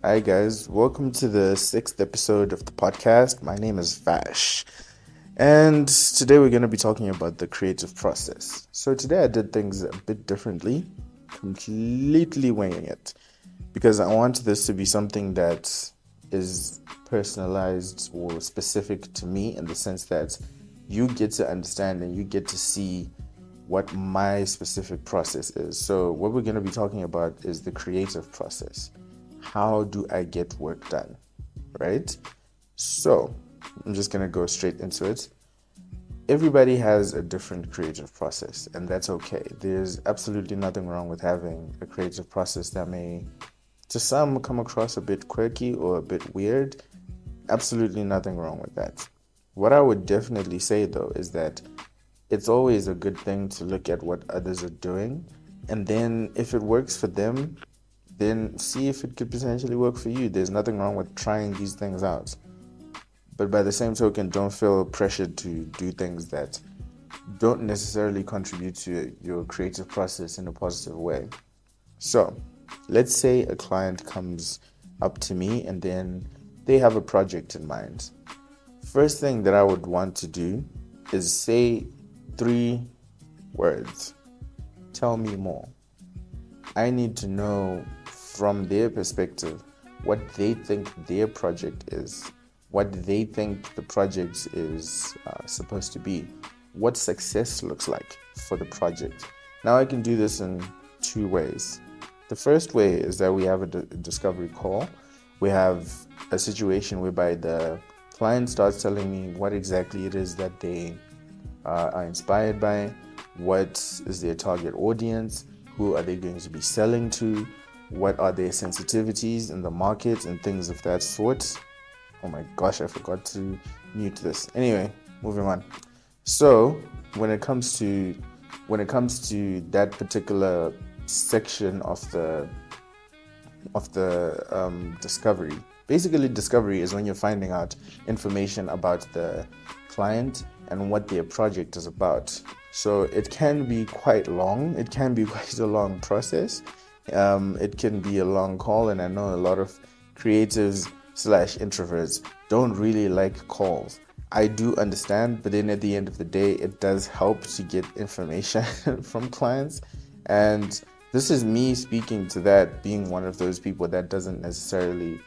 Hi, guys. Welcome to the sixth episode of the podcast. My name is Vash. And today we're going to be talking about the creative process. So, today I did things a bit differently, completely winging it, because I want this to be something that is personalized or specific to me in the sense that you get to understand and you get to see what my specific process is. So, what we're going to be talking about is the creative process. How do I get work done? Right? So, I'm just going to go straight into it. Everybody has a different creative process, and that's okay. There's absolutely nothing wrong with having a creative process that may, to some, come across a bit quirky or a bit weird. Absolutely nothing wrong with that. What I would definitely say, though, is that it's always a good thing to look at what others are doing, and then if it works for them, then see if it could potentially work for you. There's nothing wrong with trying these things out. But by the same token, don't feel pressured to do things that don't necessarily contribute to your creative process in a positive way. So, let's say a client comes up to me and then they have a project in mind. First thing that I would want to do is say 3 words. Tell me more. I need to know from their perspective what they think their project is, what they think the project is supposed to be, what success looks like for the project. Now, I can do this in 2 ways. The first way is that we have a discovery call. We have a situation whereby the client starts telling me what exactly it is that they are inspired by, what is their target audience, who are they going to be selling to, what are their sensitivities in the market, and things of that sort. Oh my gosh, I forgot to mute this. Anyway, moving on. So when it comes to that particular section of the discovery, basically discovery is when you're finding out information about the client and what their project is about. So it can be quite long. It can be quite a long process. It can be a long call, and I know a lot of creatives slash introverts don't really like calls. I do understand, but then at the end of the day, it does help to get information from clients. And this is me speaking to that, being one of those people that doesn't necessarily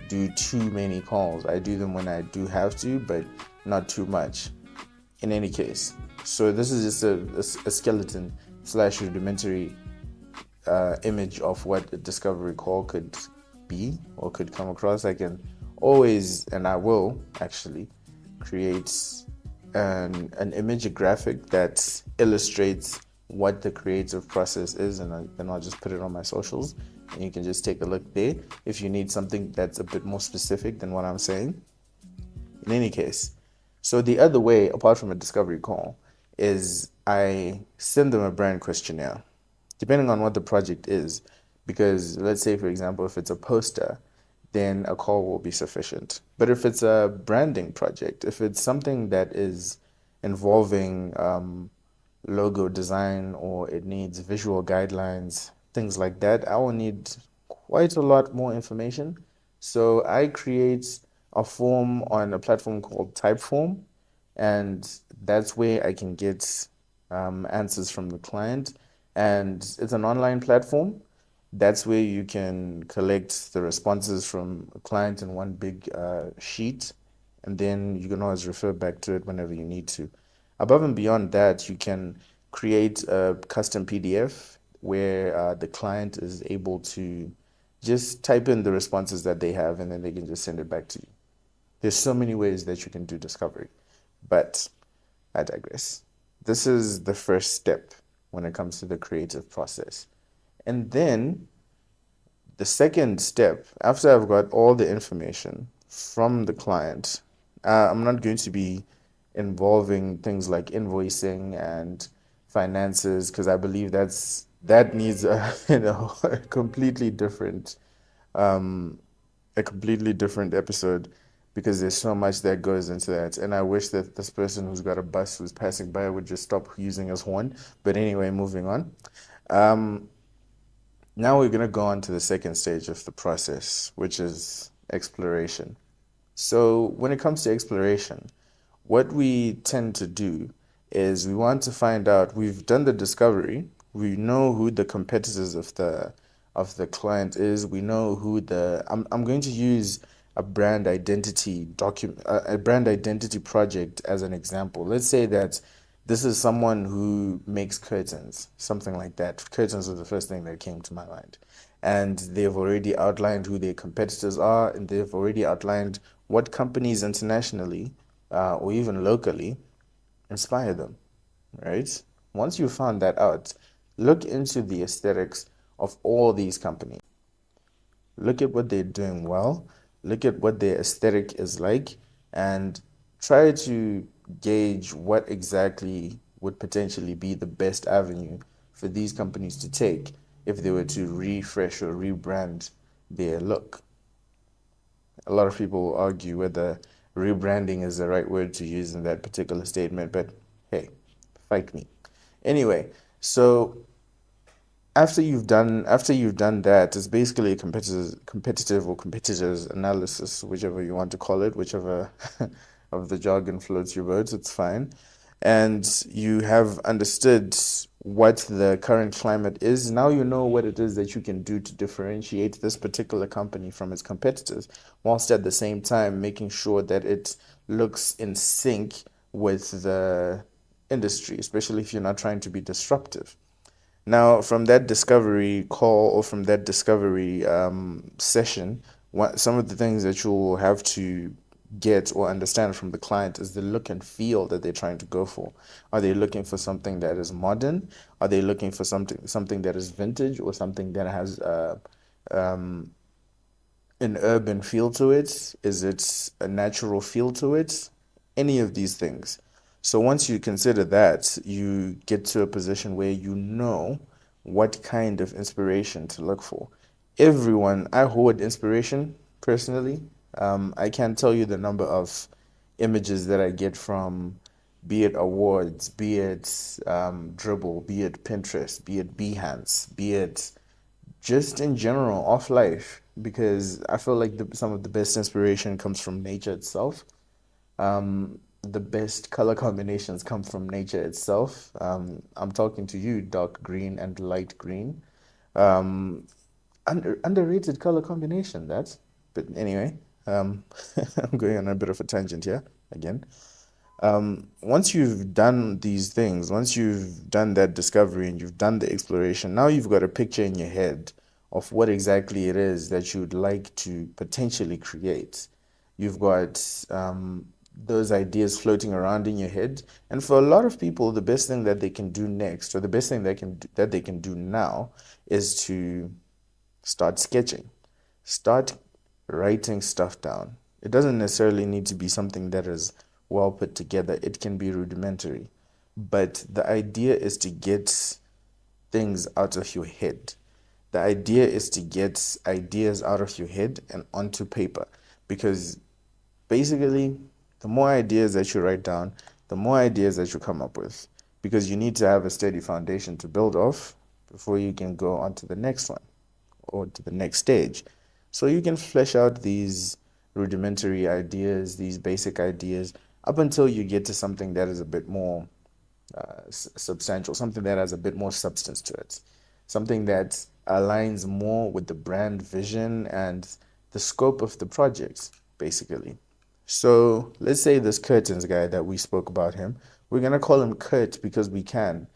do too many calls. I do them when I do have to, but not too much in any case. So this is just a skeleton slash rudimentary image of what a discovery call could be or could come across. I can always, and I will actually, create an image, a graphic that illustrates what the creative process is, and then I'll just put it on my socials, and you can just take a look there if you need something that's a bit more specific than what I'm saying. In any case, so the other way, apart from a discovery call, is I send them a brand questionnaire, depending on what the project is. Because let's say, for example, if it's a poster, then a call will be sufficient. But if it's a branding project, if it's something that is involving logo design, or it needs visual guidelines, things like that, I will need quite a lot more information. So I create a form on a platform called Typeform, and that's where I can get answers from the client. And it's an online platform. That's where you can collect the responses from a client in one big sheet, and then you can always refer back to it whenever you need to. Above and beyond that, you can create a custom PDF where the client is able to just type in the responses that they have, and then they can just send it back to you. There's so many ways that you can do discovery, but I digress. This is the first step when it comes to the creative process. And then the second step, after I've got all the information from the client, I'm not going to be involving things like invoicing and finances, because I believe that needs a completely different episode, because there's so much that goes into that. And I wish that this person who's got a bus who's passing by would just stop using his horn. But anyway, moving on. Now we're going to go on to the second stage of the process, which is exploration. So when it comes to exploration, what we tend to do is we want to find out, we've done the discovery, we know who the competitors of the client is, we know who I'm going to use a brand identity document, a brand identity project as an example. Let's say that this is someone who makes curtains, something like that. Curtains was the first thing that came to my mind. And they've already outlined who their competitors are, and they've already outlined what companies internationally or even locally inspire them, right? Once you found that out, look into the aesthetics of all these companies. Look at what they're doing well, look at what their aesthetic is like, and try to gauge what exactly would potentially be the best avenue for these companies to take if they were to refresh or rebrand their look. A lot of people argue whether rebranding is the right word to use in that particular statement, but hey, fight me. Anyway, so after you've done that, it's basically a competitive or competitors analysis, whichever you want to call it, whichever of the jargon floats your boat, it's fine. And you have understood what the current climate is. Now you know what it is that you can do to differentiate this particular company from its competitors, whilst at the same time making sure that it looks in sync with the industry, especially if you're not trying to be disruptive. Now, from that discovery call or from that discovery session, some of the things that you'll have to get or understand from the client is the look and feel that they're trying to go for. Are they looking for something that is modern? Are they looking for something that is vintage or something that has an urban feel to it? Is it a natural feel to it? Any of these things. So once you consider that, you get to a position where you know what kind of inspiration to look for. I hoard inspiration personally. I can't tell you the number of images that I get from, be it awards, be it Dribble, be it Pinterest, be it Behance, be it just in general off life, because I feel like some of the best inspiration comes from nature itself. The best color combinations come from nature itself. I'm talking to you, dark green and light green. Um, Underrated color combination, that's. But anyway, I'm going on a bit of a tangent here again. Once you've done these things, once you've done that discovery and you've done the exploration, now you've got a picture in your head of what exactly it is that you'd like to potentially create. You've got those ideas floating around in your head, and for a lot of people, the best thing that they can do next, or the best thing that they can do now, is to start sketching. Start writing stuff down. It doesn't necessarily need to be something that is well put together, it can be rudimentary. But the idea is to get things out of your head. The idea is to get ideas out of your head and onto paper. Because basically, the more ideas that you write down, the more ideas that you come up with. Because you need to have a steady foundation to build off before you can go on to the next one or to the next stage. So you can flesh out these rudimentary ideas, these basic ideas, up until you get to something that is a bit more substantial, something that has a bit more substance to it, something that aligns more with the brand vision and the scope of the project, basically. So let's say this curtains guy that we spoke about him, we're gonna call him Curt because we can.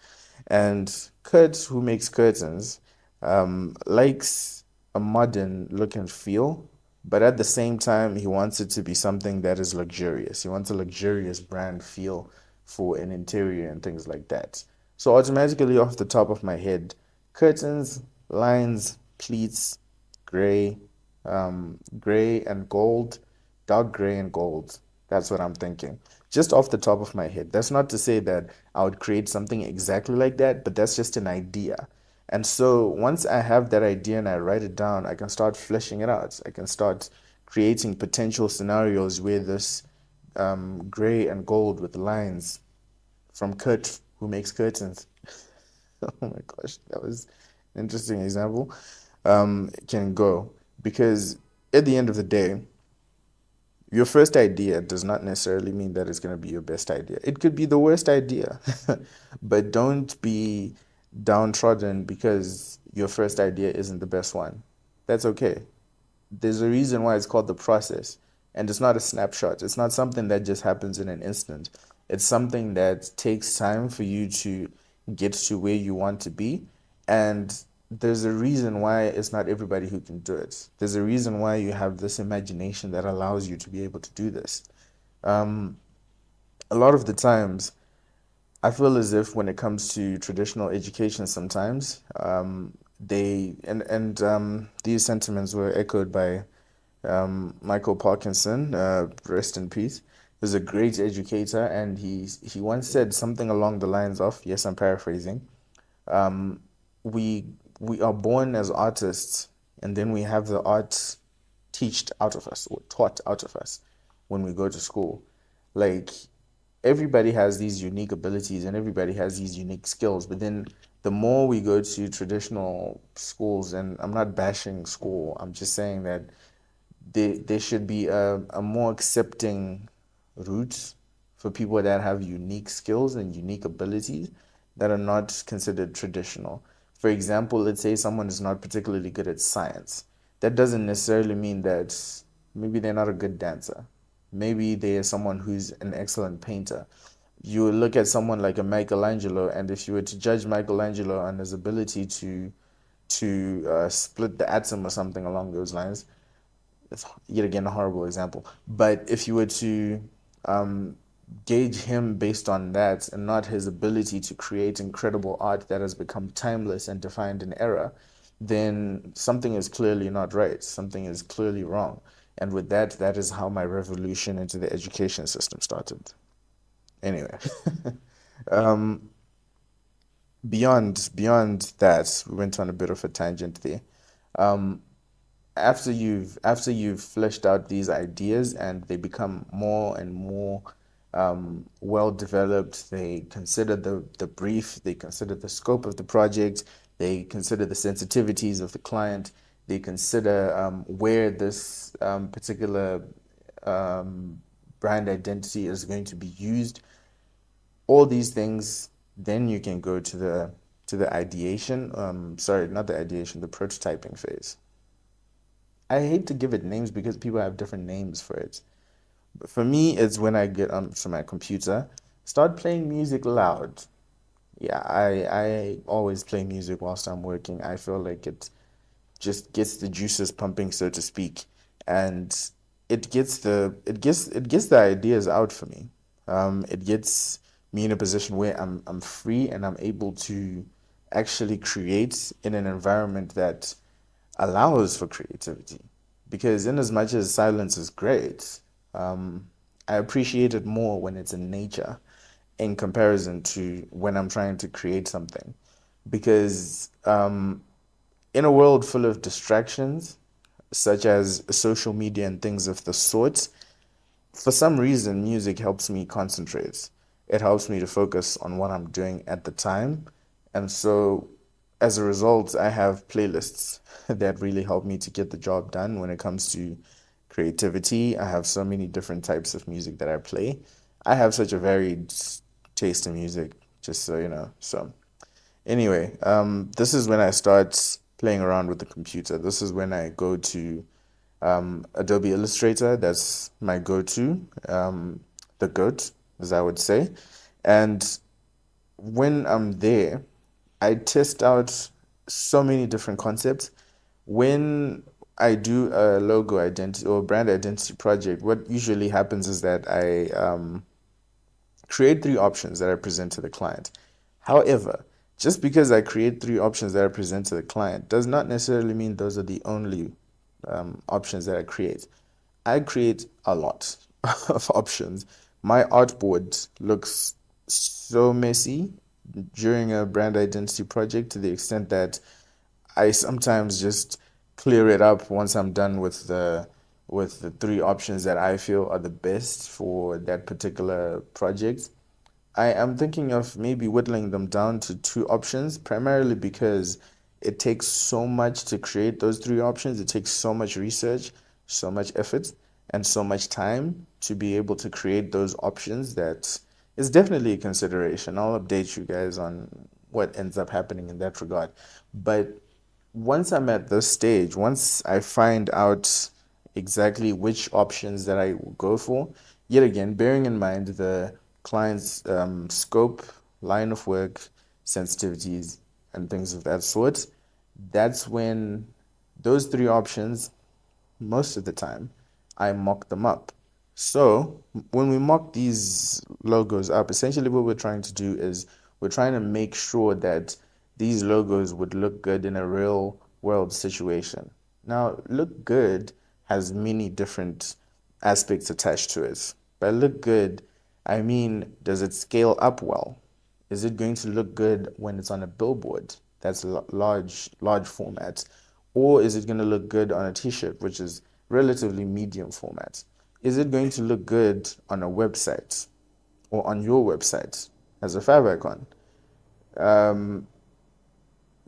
And Curt, who makes curtains, likes a modern look and feel, but at the same time, he wants it to be something that is luxurious. He wants a luxurious brand feel for an interior and things like that. So automatically off the top of my head, curtains, lines, pleats, gray, gray and gold, dark gray and gold. That's what I'm thinking. Just off the top of my head. That's not to say that I would create something exactly like that, but that's just an idea. And so once I have that idea and I write it down, I can start fleshing it out. I can start creating potential scenarios where this gray and gold with lines from Curt, who makes curtains. Oh my gosh, that was interesting example, can go. Because at the end of the day, your first idea does not necessarily mean that it's going to be your best idea. It could be the worst idea. But don't be downtrodden because your first idea isn't the best one. That's okay. There's a reason why it's called the process. And it's not a snapshot. It's not something that just happens in an instant. It's something that takes time for you to get to where you want to be. And there's a reason why it's not everybody who can do it. There's a reason why you have this imagination that allows you to be able to do this. Um, a lot of the times, I feel as if when it comes to traditional education, sometimes these sentiments were echoed by Michael Parkinson, rest in peace. He was a great educator, and he once said something along the lines of, yes, I'm paraphrasing, um, we we are born as artists, and then we have the art teached out of us or taught out of us when we go to school. Like everybody has these unique abilities and everybody has these unique skills, but then the more we go to traditional schools, and I'm not bashing school, I'm just saying that there should be a more accepting route for people that have unique skills and unique abilities that are not considered traditional. For example, let's say someone is not particularly good at science. That doesn't necessarily mean that maybe they're not a good dancer. Maybe they are someone who's an excellent painter. You would look at someone like a Michelangelo, and if you were to judge Michelangelo on his ability to split the atom or something along those lines, it's yet again a horrible example. But if you were to um, gauge him based on that and not his ability to create incredible art that has become timeless and defined an era, then something is clearly not right. Something is clearly wrong. And with that, that is how my revolution into the education system started. Anyway, um, beyond that, we went on a bit of a tangent there. Um, after you've fleshed out these ideas and they become more and more well developed, they consider the brief, they consider the scope of the project, they consider the sensitivities of the client, they consider where this particular um, brand identity is going to be used. All these things, then you can go to the ideation. Sorry, not the ideation, the prototyping phase. I hate to give it names because people have different names for it. But for me, it's when I get onto my computer, start playing music loud. Yeah, I always play music whilst I'm working. I feel like it just gets the juices pumping, so to speak, and it gets the ideas out for me. It gets me in a position where I'm free and I'm able to actually create in an environment that allows for creativity. Because in as much as silence is great, I appreciate it more when it's in nature in comparison to when I'm trying to create something. Because in a world full of distractions, such as social media and things of the sort, for some reason, music helps me concentrate. It helps me to focus on what I'm doing at the time. And so, as a result, I have playlists that really help me to get the job done when it comes to creativity. I have so many different types of music that I play. I have such a varied taste in music, just so you know. So, anyway, this is when I start playing around with the computer. This is when I go to Adobe Illustrator. That's my go-to, the GOAT, as I would say. And when I'm there, I test out so many different concepts. When I do a logo identity or brand identity project, what usually happens is that I create three options that I present to the client. However, just because I create three options that I present to the client does not necessarily mean those are the only options that I create. I create a lot of options. My artboard looks so messy during a brand identity project to the extent that I sometimes just clear it up once I'm done with the three options that I feel are the best for that particular project. I am thinking of maybe whittling them down to two options, primarily because it takes so much to create those three options. It takes so much research, so much effort, and so much time to be able to create those options that is definitely a consideration. I'll update you guys on what ends up happening in that regard. But once I'm at this stage, once I find out exactly which options that I will go for, yet again, bearing in mind the client's scope, line of work, sensitivities, and things of that sort, that's when those three options, most of the time, I mock them up. So when we mock these logos up, essentially what we're trying to do is we're trying to make sure that these logos would look good in a real world situation. Now, look good has many different aspects attached to it. By look good, I mean, does it scale up well? Is it going to look good when it's on a billboard? That's a large format. Or is it going to look good on a t-shirt, which is relatively medium format? Is it going to look good on a website or on your website as a favicon?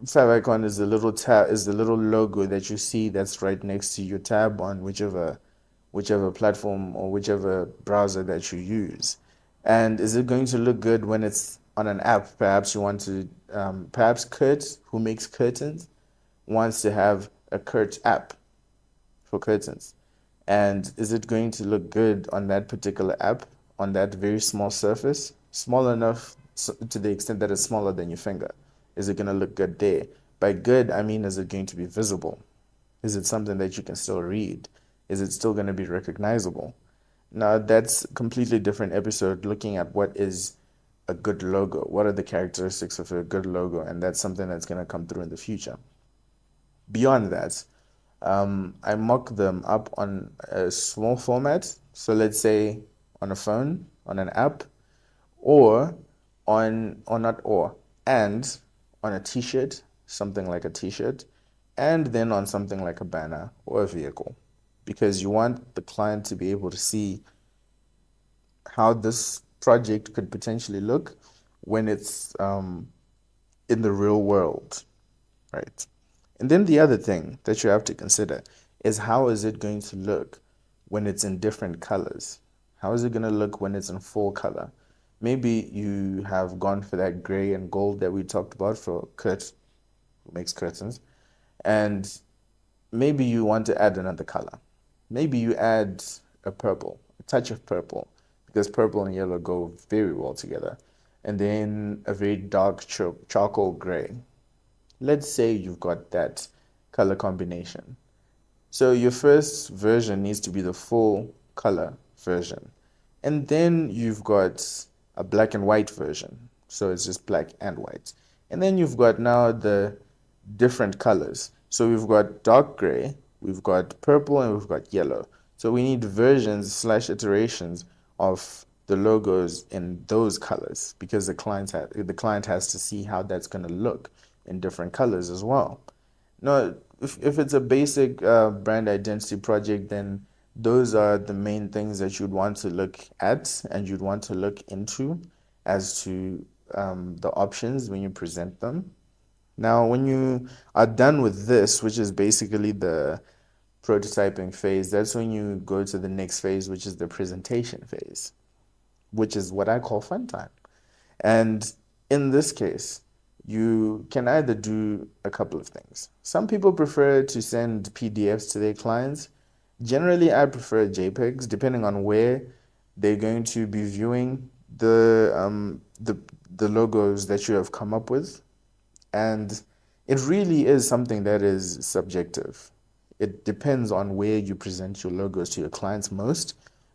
Favicon is the little tab, is the little logo that you see that's right next to your tab on whichever platform or whichever browser that you use. And is it going to look good when it's on an app? Perhaps you want to, perhaps Curt, who makes curtains, wants to have a Curt app for curtains. And is it going to look good on that particular app, on that very small surface? Small enough to the extent that it's smaller than your finger. Is it going to look good there? By good, I mean, is it going to be visible? Is it something that you can still read? Is it still going to be recognizable? Now, that's a completely different episode looking at what is a good logo. What are the characteristics of a good logo? And that's something that's going to come through in the future. Beyond that, I mock them up on a small format. So let's say on a phone, on an app, or or not or, and on a t-shirt, something like a t-shirt, and then on something like a banner or a vehicle. Because you want the client to be able to see how this project could potentially look when it's in the real world, right? And then the other thing that you have to consider is how is it going to look when it's in different colors? How is it going to look when it's in full color? Maybe you have gone for that gray and gold that we talked about for Curt, who makes curtains, and maybe you want to add another color. Maybe you add a purple, a touch of purple, because purple and yellow go very well together. And then a very dark charcoal gray. Let's say you've got that color combination. So your first version needs to be the full color version. And then you've got a black and white version. So it's just black and white. And then you've got now the different colors. So we've got dark gray, we've got purple, and we've got yellow. So we need versions / iterations of the logos in those colors because the client has to see how that's going to look in different colors as well. No, if it's a basic brand identity project, then those are the main things that you'd want to look at and you'd want to look into as to the options when you present them. Now, when you are done with this, which is basically the prototyping phase, that's when you go to the next phase, which is the presentation phase, which is what I call fun time. And in this case, you can either do a couple of things. Some people prefer to send PDFs to their clients. Generally, I prefer JPEGs, depending on where they're going to be viewing the logos that you have come up with. And it really is something that is subjective. It depends on where you present your logos to your clients most,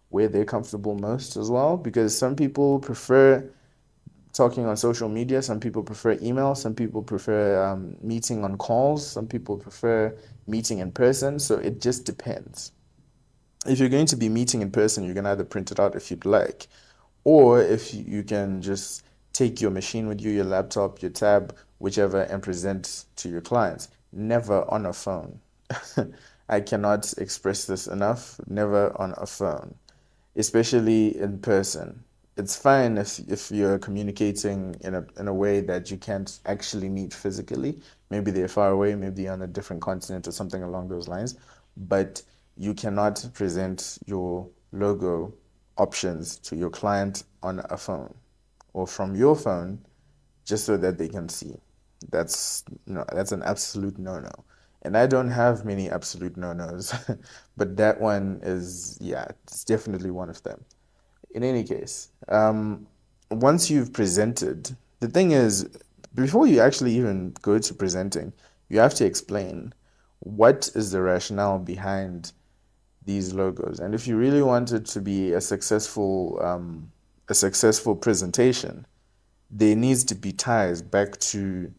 where they're comfortable most as well, because some people prefer talking on social media, some people prefer email, some people prefer meeting on calls, some people prefer meeting in person. So it just depends. If you're going to be meeting in person, you can either print it out if you'd like, or if you can just take your machine with you, your laptop, your tab, whichever, and present to your clients. Never on a phone. I cannot express this enough. Never on a phone, especially in person. it's fine if you're communicating in a way that you can't actually meet physically. Maybe they're far away, maybe on a different continent or something along those lines. But you cannot present your logo options to your client on a phone or from your phone just so that they can see. That's no, that's an absolute no-no. And I don't have many absolute no-nos, but that one is, yeah, it's definitely one of them. In any case, once you've presented, the thing is, before you actually even go to presenting, you have to explain what is the rationale behind these logos. And if you really want it to be a successful presentation, there needs to be ties back to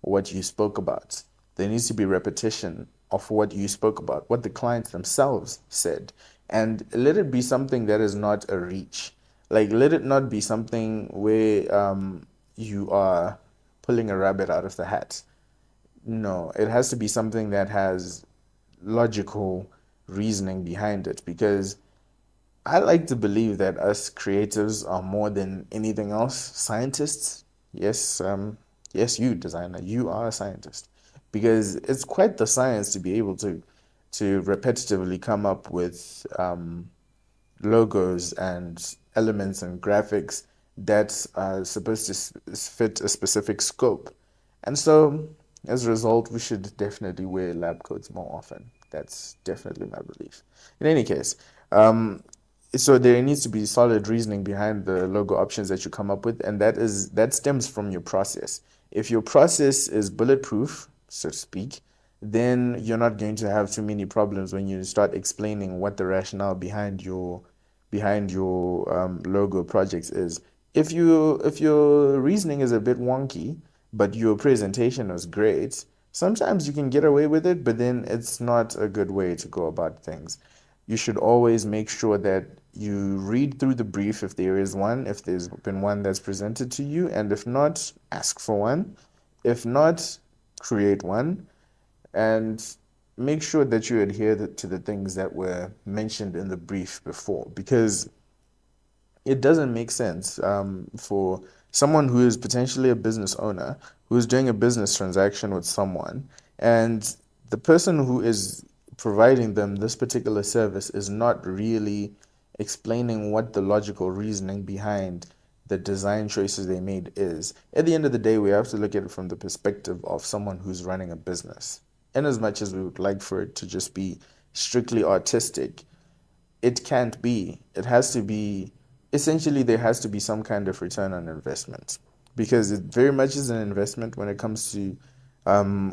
what you spoke about. There needs to be repetition of what you spoke about, what the clients themselves said. And let it be something that is not a reach. Like, let it not be something where you are pulling a rabbit out of the hat. No, it has to be something that has logical reasoning behind it, because I like to believe that us creatives are more than anything else scientists. Yes, yes, you designer, you are a scientist, because it's quite the science to be able to repetitively come up with logos and elements and graphics that are supposed to fit a specific scope. And so, as a result, we should definitely wear lab coats more often. That's definitely my belief. In any case, so there needs to be solid reasoning behind the logo options that you come up with, and that stems from your process. If your process is bulletproof, so to speak, then you're not going to have too many problems when you start explaining what the rationale behind your logo projects is. If your reasoning is a bit wonky, but your presentation is great, sometimes you can get away with it, but then it's not a good way to go about things. You should always make sure that you read through the brief if there is one, if there's been one that's presented to you, and if not, ask for one. If not, create one, and make sure that you adhere to the things that were mentioned in the brief before, because it doesn't make sense for someone who is potentially a business owner who is doing a business transaction with someone, and the person who is providing them this particular service is not really explaining what the logical reasoning behind the design choices they made is. At the end of the day, we have to look at it from the perspective of someone who's running a business. In as much as we would like for it to just be strictly artistic, it can't be. It has to be, essentially, there has to be some kind of return on investment, because it very much is an investment when it comes to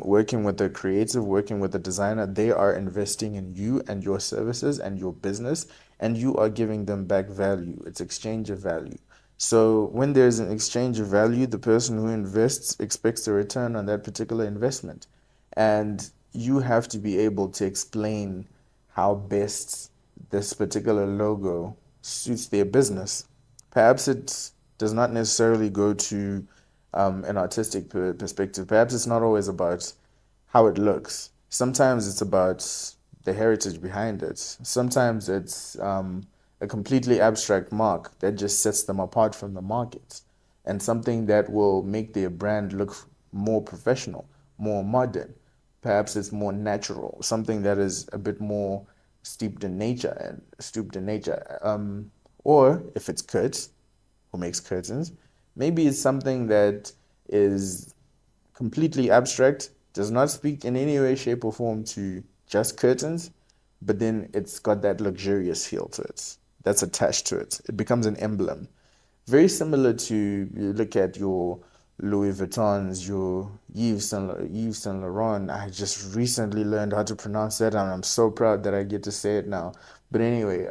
working with a creative, working with a designer. They are investing in you and your services and your business, and you are giving them back value. It's exchange of value. So when there's an exchange of value, the person who invests expects a return on that particular investment. And you have to be able to explain how best this particular logo suits their business. Perhaps it does not necessarily go to an artistic perspective. Perhaps it's not always about how it looks. Sometimes it's about the heritage behind it. Sometimes it's a completely abstract mark that just sets them apart from the market, and something that will make their brand look more professional, more modern. Perhaps it's more natural, something that is a bit more steeped in nature and stooped in nature. Or if it's Curt, who makes curtains, maybe it's something that is completely abstract, does not speak in any way, shape, or form to just curtains, but then it's got that luxurious feel to it that's attached to it. It becomes an emblem. Very similar to, you look at your Louis Vuittons, your Yves Saint Laurent. I just recently learned how to pronounce that, and I'm so proud that I get to say it now. But anyway,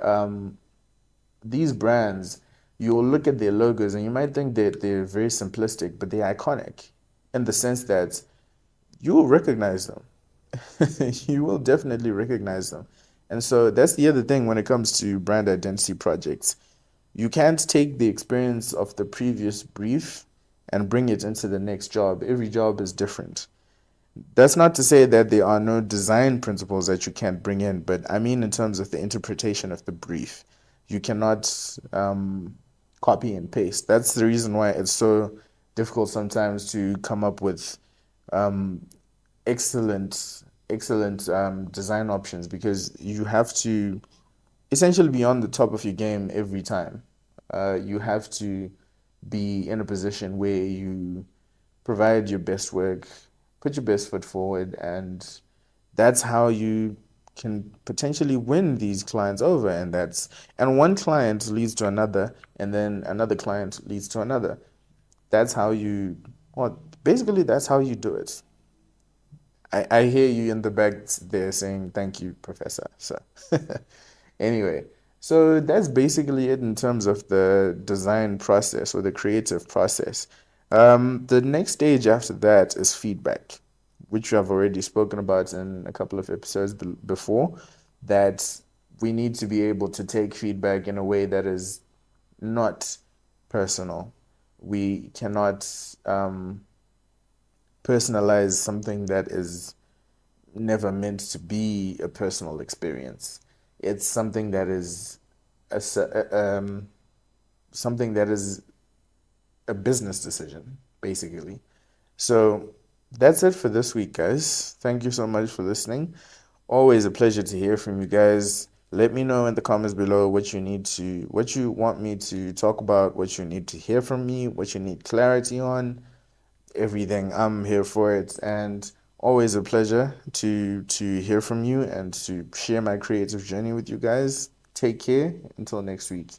these brands, you'll look at their logos and you might think that they're very simplistic, but they're iconic in the sense that you will recognize them. You will definitely recognize them. And so that's the other thing when it comes to brand identity projects. You can't take the experience of the previous brief and bring it into the next job. Every job is different. That's not to say that there are no design principles that you can't bring in, but I mean in terms of the interpretation of the brief. You cannot copy and paste. That's the reason why it's so difficult sometimes to come up with um, excellent design options, because you have to essentially be on the top of your game every time. You have to be in a position where you provide your best work, put your best foot forward, and that's how you can potentially win these clients over. And one client leads to another, and then another client leads to another. That's how you, well, basically that's how you do it. I hear you in the back there saying thank you, Professor. So anyway, so that's basically it in terms of the design process or the creative process. The next stage after that is feedback, which I've already spoken about in a couple of episodes before, that we need to be able to take feedback in a way that is not personal. We cannot personalize something that is never meant to be a personal experience. It's something that is something that is a business decision, basically. So that's it for this week, guys. Thank you so much for listening. Always a pleasure to hear from you guys. Let me know in the comments below what you want me to talk about, what you need to hear from me, what you need clarity on, everything. I'm here for it, and always a pleasure to hear from you and to share my creative journey with you guys. Take care until next week.